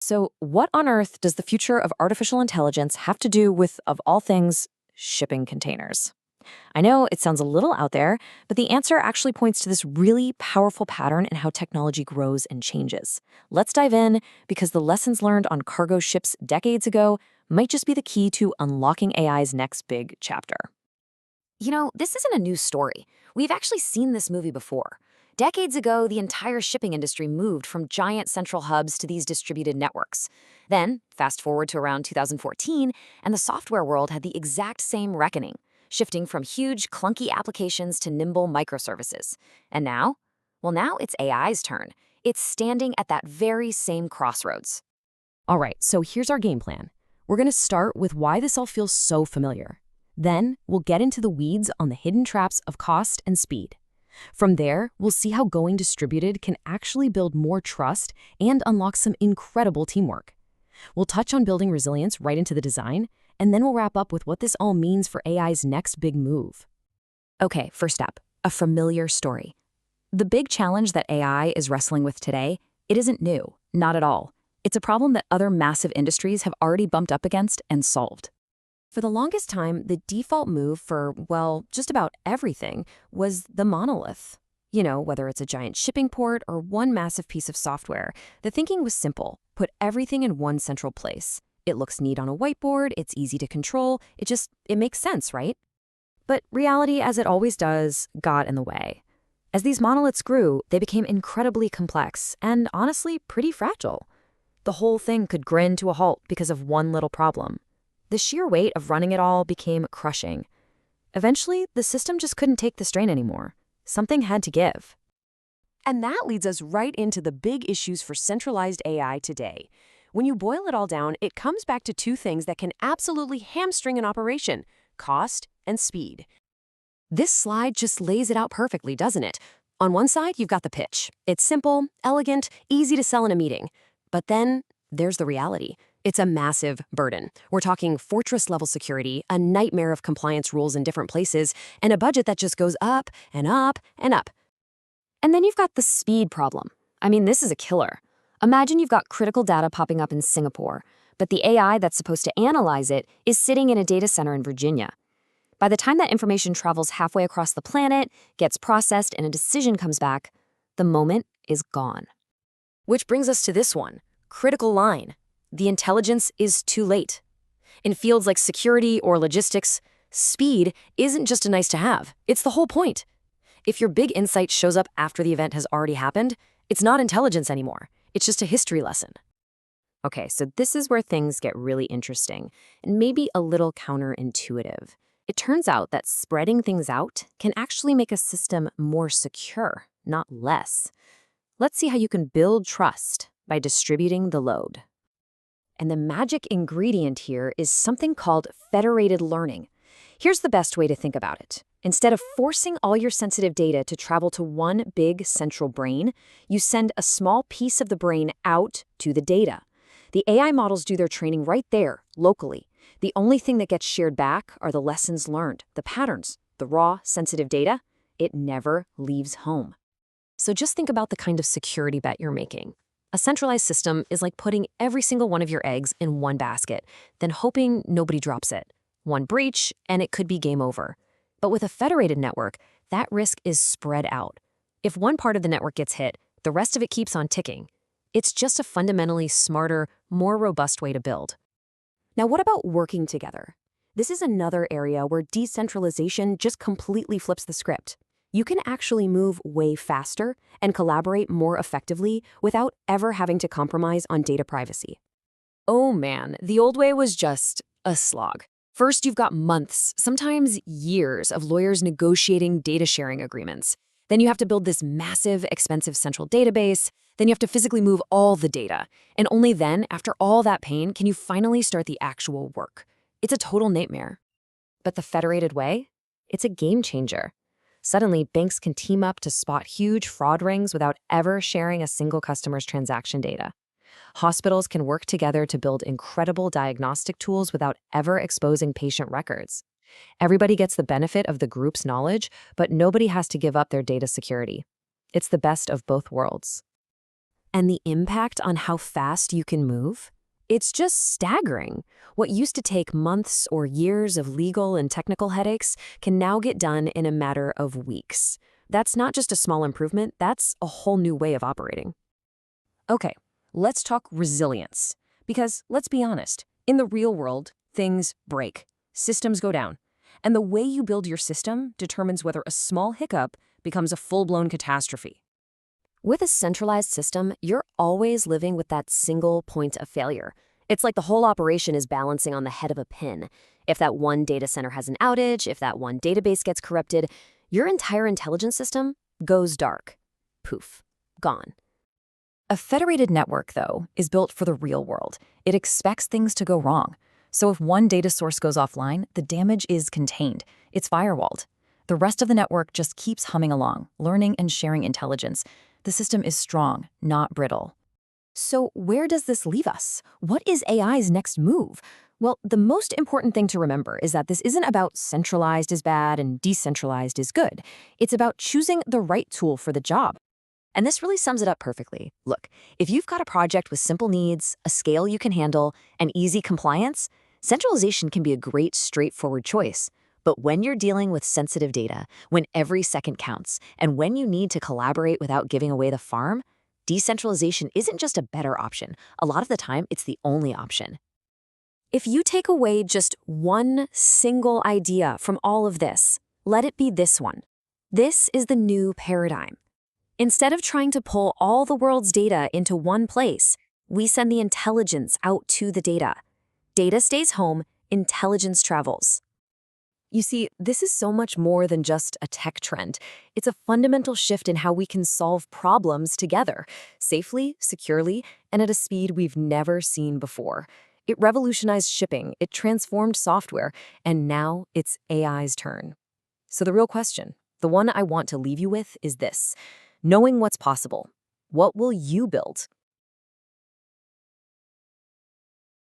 So, what on earth does the future of artificial intelligence have to do with, of all things, shipping containers? I know it sounds a little out there, but the answer actually points to this really powerful pattern in how technology grows and changes. Let's dive in because the lessons learned on cargo ships decades ago might just be the key to unlocking AI's next big chapter. This isn't a new story. We've actually seen this movie before. Decades ago, the entire shipping industry moved from giant central hubs to these distributed networks. Then, fast forward to around 2014, and the software world had the exact same reckoning, shifting from huge, clunky applications to nimble microservices. And now? Well, now it's AI's turn. It's standing at that very same crossroads. All right, so here's our game plan. We're going to start with why this all feels so familiar. Then, we'll get into the weeds on the hidden traps of cost and speed. From there, we'll see how going distributed can actually build more trust and unlock some incredible teamwork. We'll touch on building resilience right into the design, and then we'll wrap up with what this all means for AI's next big move. Okay, first up, a familiar story. The big challenge that AI is wrestling with today, it isn't new, not at all. It's a problem that other massive industries have already bumped up against and solved. For the longest time, the default move for, well, just about everything was the monolith. Whether it's a giant shipping port or one massive piece of software, the thinking was simple. Put everything in one central place. It looks neat on a whiteboard, it's easy to control, it makes sense, right? But reality, as it always does, got in the way. As these monoliths grew, they became incredibly complex and, honestly, pretty fragile. The whole thing could grind to a halt because of one little problem. The sheer weight of running it all became crushing. Eventually, the system just couldn't take the strain anymore. Something had to give. And that leads us right into the big issues for centralized AI today. When you boil it all down, it comes back to two things that can absolutely hamstring an operation: cost and speed. This slide just lays it out perfectly, doesn't it? On one side, you've got the pitch. It's simple, elegant, easy to sell in a meeting. But then there's the reality. It's a massive burden. We're talking fortress-level security, a nightmare of compliance rules in different places, and a budget that just goes up and up and up. And then you've got the speed problem. I mean, this is a killer. Imagine you've got critical data popping up in Singapore, but the AI that's supposed to analyze it is sitting in a data center in Virginia. By the time that information travels halfway across the planet, gets processed, and a decision comes back, the moment is gone. Which brings us to this one, critical line. The intelligence is too late. In fields like security or logistics, speed isn't just a nice to have, it's the whole point. If your big insight shows up after the event has already happened, it's not intelligence anymore. It's just a history lesson. Okay, so this is where things get really interesting and maybe a little counterintuitive. It turns out that spreading things out can actually make a system more secure, not less. Let's see how you can build trust by distributing the load. And the magic ingredient here is something called federated learning. Here's the best way to think about it. Instead of forcing all your sensitive data to travel to one big central brain, you send a small piece of the brain out to the data. The AI models do their training right there, locally. The only thing that gets shared back are the lessons learned, the patterns, the raw, sensitive data. It never leaves home. So just think about the kind of security bet you're making. A centralized system is like putting every single one of your eggs in one basket, then hoping nobody drops it. One breach, and it could be game over. But with a federated network, that risk is spread out. If one part of the network gets hit, the rest of it keeps on ticking. It's just a fundamentally smarter, more robust way to build. Now, what about working together? This is another area where decentralization just completely flips the script. You can actually move way faster and collaborate more effectively without ever having to compromise on data privacy. Oh man, the old way was just a slog. First, you've got months, sometimes years, of lawyers negotiating data sharing agreements. Then you have to build this massive, expensive central database. Then you have to physically move all the data. And only then, after all that pain, can you finally start the actual work. It's a total nightmare. But the federated way? It's a game changer. Suddenly, banks can team up to spot huge fraud rings without ever sharing a single customer's transaction data. Hospitals can work together to build incredible diagnostic tools without ever exposing patient records. Everybody gets the benefit of the group's knowledge, but nobody has to give up their data security. It's the best of both worlds. And the impact on how fast you can move? It's just staggering. What used to take months or years of legal and technical headaches can now get done in a matter of weeks. That's not just a small improvement, that's a whole new way of operating. Okay, let's talk resilience. Because let's be honest, in the real world, things break, systems go down. And the way you build your system determines whether a small hiccup becomes a full-blown catastrophe. With a centralized system, you're always living with that single point of failure. It's like the whole operation is balancing on the head of a pin. If that one data center has an outage, if that one database gets corrupted, your entire intelligence system goes dark. Poof. Gone. A federated network, though, is built for the real world. It expects things to go wrong. So if one data source goes offline, the damage is contained. It's firewalled. The rest of the network just keeps humming along, learning and sharing intelligence. The system is strong, not brittle. So where does this leave us? What is AI's next move? Well, the most important thing to remember is that this isn't about centralized is bad and decentralized is good. It's about choosing the right tool for the job. And this really sums it up perfectly. Look, if you've got a project with simple needs, a scale you can handle, and easy compliance, centralization can be a great, straightforward choice. But when you're dealing with sensitive data, when every second counts, and when you need to collaborate without giving away the farm, decentralization isn't just a better option. A lot of the time, it's the only option. If you take away just one single idea from all of this, let it be this one. This is the new paradigm. Instead of trying to pull all the world's data into one place, we send the intelligence out to the data. Data stays home, intelligence travels. You see, this is so much more than just a tech trend. It's a fundamental shift in how we can solve problems together, safely, securely, and at a speed we've never seen before. It revolutionized shipping, it transformed software, and now it's AI's turn. So the real question, the one I want to leave you with, is this. Knowing what's possible, what will you build?